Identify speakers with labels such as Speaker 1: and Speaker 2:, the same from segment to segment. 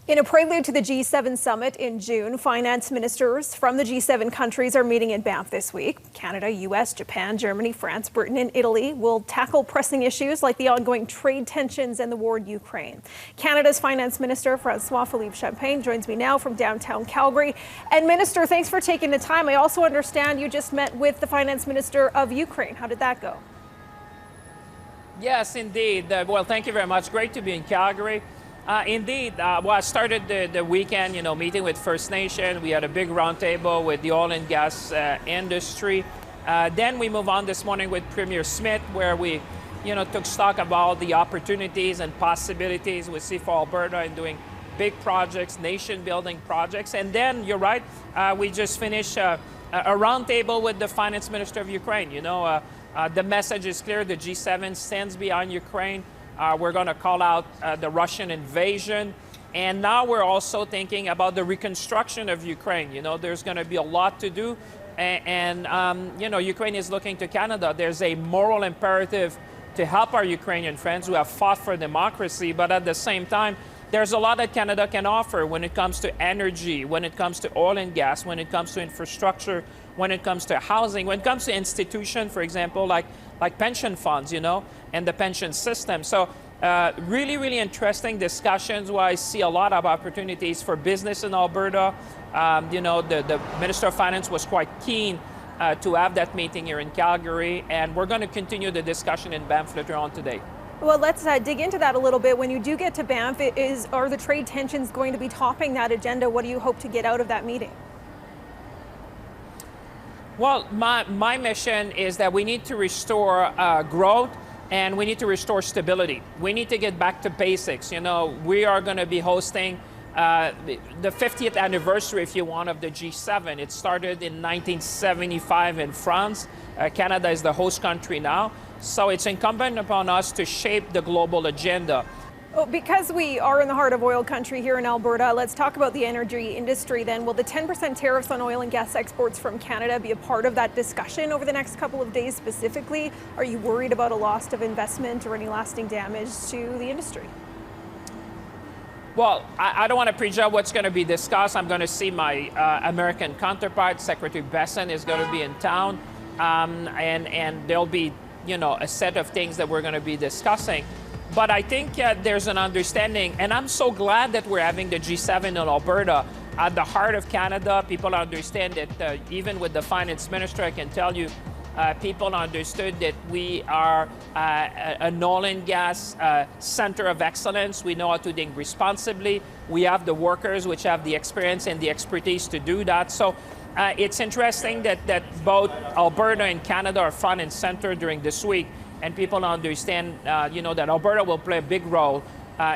Speaker 1: In a prelude to the G7 summit in June, finance ministers from the G7 countries are meeting in Banff this week. Canada, US, Japan, Germany, France, Britain, and Italy will tackle pressing issues like the ongoing trade tensions and the war in Ukraine. Canada's Finance Minister François-Philippe Champagne joins me now from downtown Calgary. And Minister, thanks for taking the time. I also understand you just met with the Finance Minister of Ukraine. How did that go?
Speaker 2: Yes, indeed. Well, thank you very much. Great to be in Calgary. I started the weekend, meeting with First Nation. We had a big roundtable with the oil and gas industry. Then we move on this morning with Premier Smith, where we, took stock about the opportunities and possibilities we see for Alberta in doing big projects, nation-building projects. And then, you're right, we just finished a roundtable with the Finance Minister of Ukraine. The message is clear. The G7 stands behind Ukraine. We're going to call out the Russian invasion. And now we're also thinking about the reconstruction of Ukraine. There's going to be a lot to do. And Ukraine is looking to Canada. There's a moral imperative to help our Ukrainian friends who have fought for democracy. But at the same time, there's a lot that Canada can offer when it comes to energy, when it comes to oil and gas, when it comes to infrastructure, when it comes to housing, when it comes to institutions, for example, like pension funds, and the pension system. So really, really interesting discussions where I see a lot of opportunities for business in Alberta. The Minister of Finance was quite keen to have that meeting here in Calgary, and we're going to continue the discussion in Banff later on today.
Speaker 1: Well, let's dig into that a little bit. When you do get to Banff, are the trade tensions going to be topping that agenda? What do you hope to get out of that meeting?
Speaker 2: Well, my mission is that we need to restore growth and we need to restore stability. We need to get back to basics. We are going to be hosting the 50th anniversary, if you want, of the G7. It started in 1975 in France. Canada is the host country now. So it's incumbent upon us to shape the global agenda.
Speaker 1: Well, because we are in the heart of oil country here in Alberta, let's talk about the energy industry then. Will the 10% tariffs on oil and gas exports from Canada be a part of that discussion over the next couple of days specifically? Are you worried about a loss of investment or any lasting damage to the industry?
Speaker 2: Well, I don't want to prejudge what's going to be discussed. I'm going to see my American counterpart, Secretary Besson, is going to be in town, and there'll be a set of things that we're going to be discussing. But I think there's an understanding, and I'm so glad that we're having the G7 in Alberta at the heart of Canada. People understand that even with the finance minister, I can tell you, people understood that we are an oil and gas center of excellence. We know how to think responsibly. We have the workers which have the experience and the expertise to do that. So it's interesting that both Alberta and Canada are front and center during this week, and people understand, that Alberta will play a big role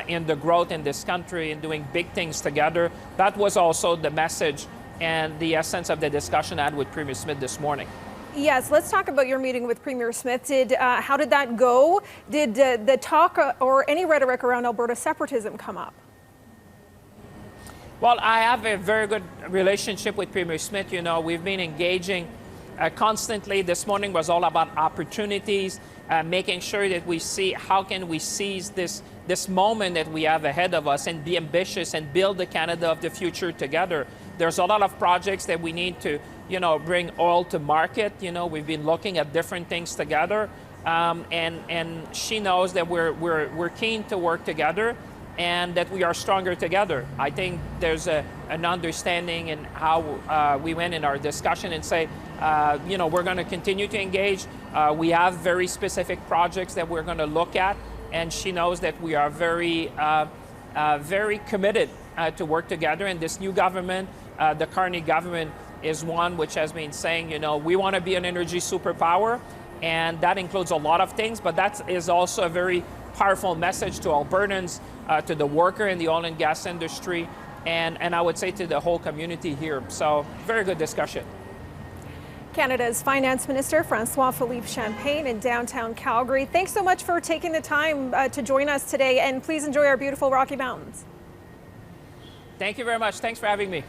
Speaker 2: in the growth in this country and doing big things together. That was also the message and the essence of the discussion I had with Premier Smith this morning.
Speaker 1: Yes, let's talk about your meeting with Premier Smith. How did that go? Did the talk or any rhetoric around Alberta separatism come up?
Speaker 2: Well, I have a very good relationship with Premier Smith. We've been engaging constantly. This morning was all about opportunities, making sure that we see how can we seize this moment that we have ahead of us and be ambitious and build the Canada of the future together. There's a lot of projects that we need to, bring oil to market. We've been looking at different things together, and she knows that we're keen to work together and that we are stronger together. I think there's an understanding in how we went in our discussion and say, we're going to continue to engage. We have very specific projects that we're going to look at, and she knows that we are very committed to work together. And this new government, the Carney government, is one which has been saying, we want to be an energy superpower, and that includes a lot of things, but that is also a very powerful message to Albertans, to the worker in the oil and gas industry, and I would say to the whole community here. So very good discussion.
Speaker 1: Canada's Finance Minister François-Philippe Champagne in downtown Calgary. Thanks so much for taking the time to join us today, and please enjoy our beautiful Rocky Mountains.
Speaker 2: Thank you very much. Thanks for having me.